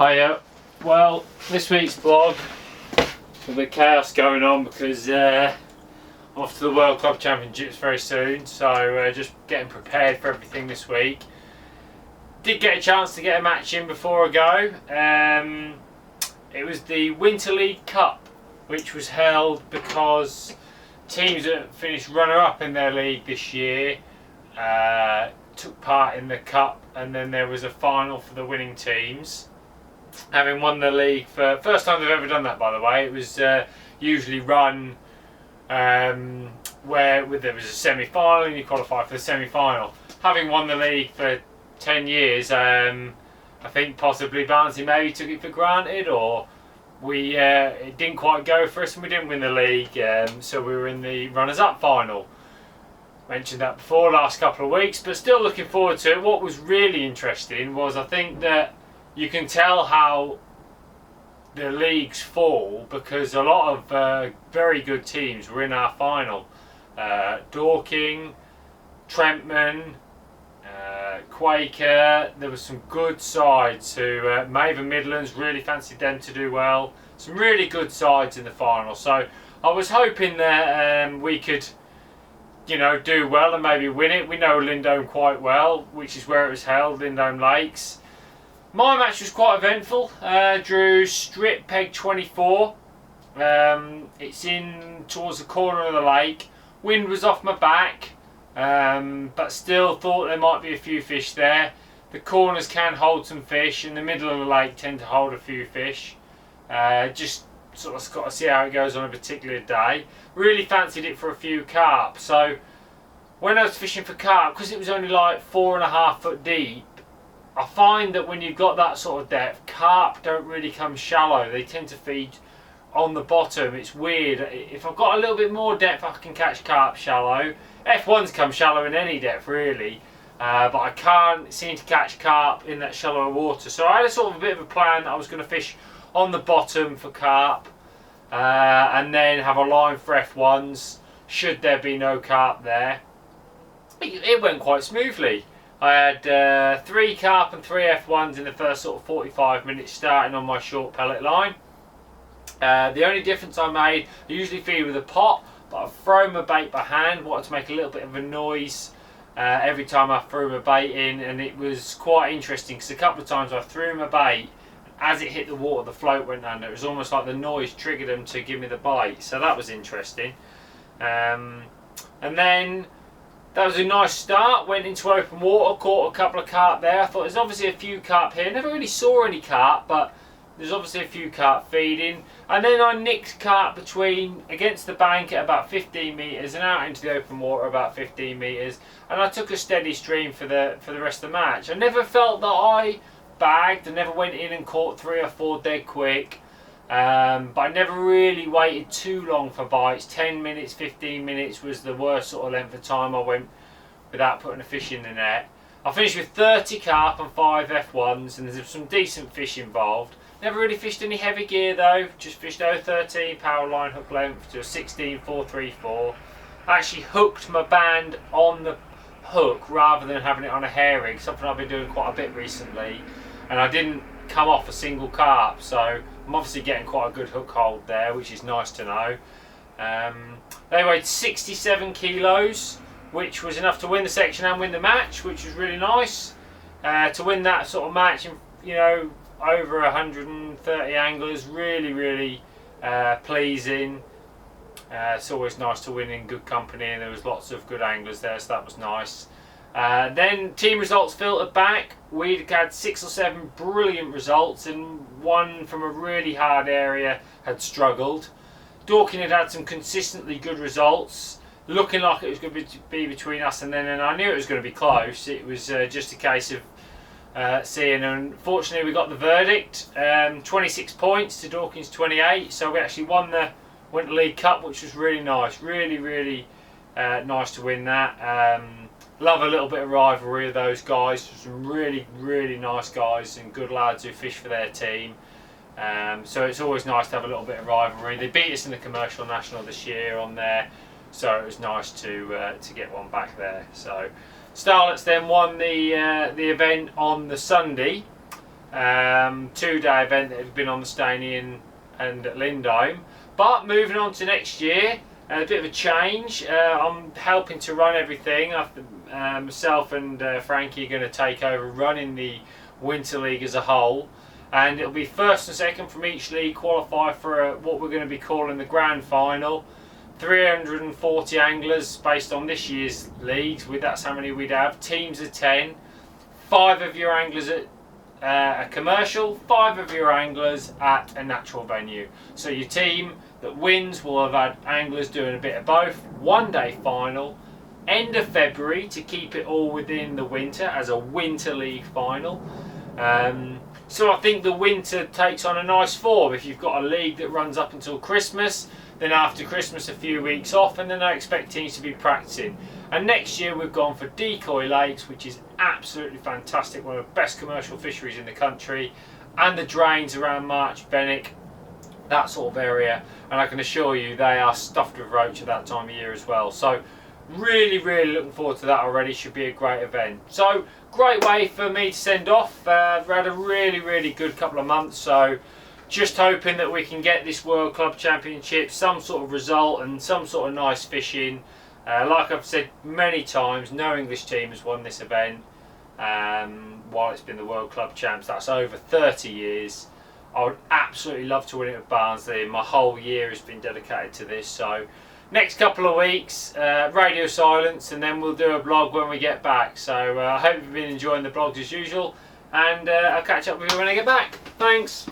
Hiya. Well, this week's vlog, a bit of chaos going on because I'm off to the World Club Championships very soon, so just getting prepared for everything this week. Did get a chance to get a match in before I go. It was the Winter League Cup, which was held because teams that finished runner-up in their league this year took part in the cup, and then there was a final for the winning teams. Having won the league for first time they've ever done that, by the way. It was usually run where there was a semi-final and you qualify for the semi-final. Having won the league for 10 years, I think possibly Barnsley maybe took it for granted, or it didn't quite go for us and we didn't win the league, so we were in the runners-up final. Mentioned that before, last couple of weeks, but still looking forward to it. What was really interesting was, I think that you can tell how the leagues fall because a lot of very good teams were in our final. Dorking, Trentman, Quaker. There were some good sides who Maven Midlands really fancied them to do well. Some really good sides in the final. So I was hoping that we could, do well and maybe win it. We know Lindhome quite well, which is where it was held, Lindhome Lakes. My match was quite eventful. Drew strip peg 24. It's in towards the corner of the lake. Wind was off my back, but still thought there might be a few fish there. The corners can hold some fish, and the middle of the lake tend to hold a few fish. Just sort of got to see how it goes on a particular day. Really fancied it for a few carp. So when I was fishing for carp, because it was only like 4.5 foot deep, I find that when you've got that sort of depth, carp don't really come shallow. They tend to feed on the bottom. It's weird. If I've got a little bit more depth, I can catch carp shallow. F1s come shallow in any depth, really. But I can't seem to catch carp in that shallower water. So I had a bit of a plan that I was going to fish on the bottom for carp, and then have a line for F1s, should there be no carp there. It went quite smoothly. I had 3 carp and 3 F1s in the first 45 minutes starting on my short pellet line. The only difference I made, I usually feed with a pot, but I've thrown my bait by hand. Wanted to make a little bit of a noise every time I threw my bait in, and it was quite interesting because a couple of times I threw my bait, as it hit the water the float went under. It was almost like the noise triggered them to give me the bite, so that was interesting. And then that was a nice start. Went into open water, caught a couple of carp there. I thought there's obviously a few carp here. Never really saw any carp, but there's obviously a few carp feeding. And then I nicked carp against the bank at about 15 metres and out into the open water about 15 metres. And I took a steady stream for the rest of the match. I never felt that I bagged. I never went in and caught 3 or 4 dead quick. But I never really waited too long for bites. 10 minutes, 15 minutes was the worst sort of length of time I went without putting a fish in the net. I finished with 30 carp and 5 F1s, and there's some decent fish involved. Never really fished any heavy gear though, just fished 0.13 power line hook length to a 16.434. I actually hooked my band on the hook rather than having it on a hair rig, something I've been doing quite a bit recently, and I didn't come off a single carp, so I'm obviously getting quite a good hook hold there, which is nice to know. They weighed 67 kilos, which was enough to win the section and win the match, which was really nice. To win that sort of match, over 130 anglers, really pleasing. It's always nice to win in good company, and there was lots of good anglers there, so that was nice. Then team results filtered back. We'd had 6 or 7 brilliant results, and one from a really hard area had struggled. Dorking had some consistently good results, looking like it was going to be between us and then, and I knew it was going to be close. It was just a case of seeing, and unfortunately we got the verdict. 26 points to Dorking's 28, so we actually won the Winter League Cup, which was really nice. Really nice to win that. Love a little bit of rivalry of those guys. Some really nice guys and good lads who fish for their team. So it's always nice to have a little bit of rivalry. They beat us in the Commercial National this year on there, so it was nice to get one back there. So Starlets then won the event on the Sunday. 2-day event that had been on the Stanian and at Lindhome. But moving on to next year, a bit of a change. I'm helping to run everything. Myself and Frankie are going to take over running the Winter League as a whole, and it'll be first and second from each league qualify for what we're going to be calling the grand final. 340 anglers based on this year's leagues. That's how many we'd have. Teams of 10. 5 of your anglers at a commercial, 5 of your anglers at a natural venue. So your team that wins will have had anglers doing a bit of both. 1-day final, end of February, to keep it all within the winter as a winter league final. So I think the winter takes on a nice form. If you've got a league that runs up until Christmas, then after Christmas a few weeks off, and then I expect teams to be practicing. And next year we've gone for Decoy Lakes, which is absolutely fantastic, one of the best commercial fisheries in the country, and the drains around March, Benwick, that sort of area, and I can assure you they are stuffed with roach at that time of year as well. So really looking forward to that already. Should be a great event. So great way for me to send off. We had a really good couple of months, so just hoping that we can get this World Club Championship some sort of result and some sort of nice fishing. Like I've said many times, no English team has won this event while it's been the World Club Champs. That's over 30 years. I would absolutely love to win it with Barnsley. My whole year has been dedicated to this. So next couple of weeks, radio silence, and then we'll do a blog when we get back. So I hope you've been enjoying the blogs as usual, and I'll catch up with you when I get back. Thanks.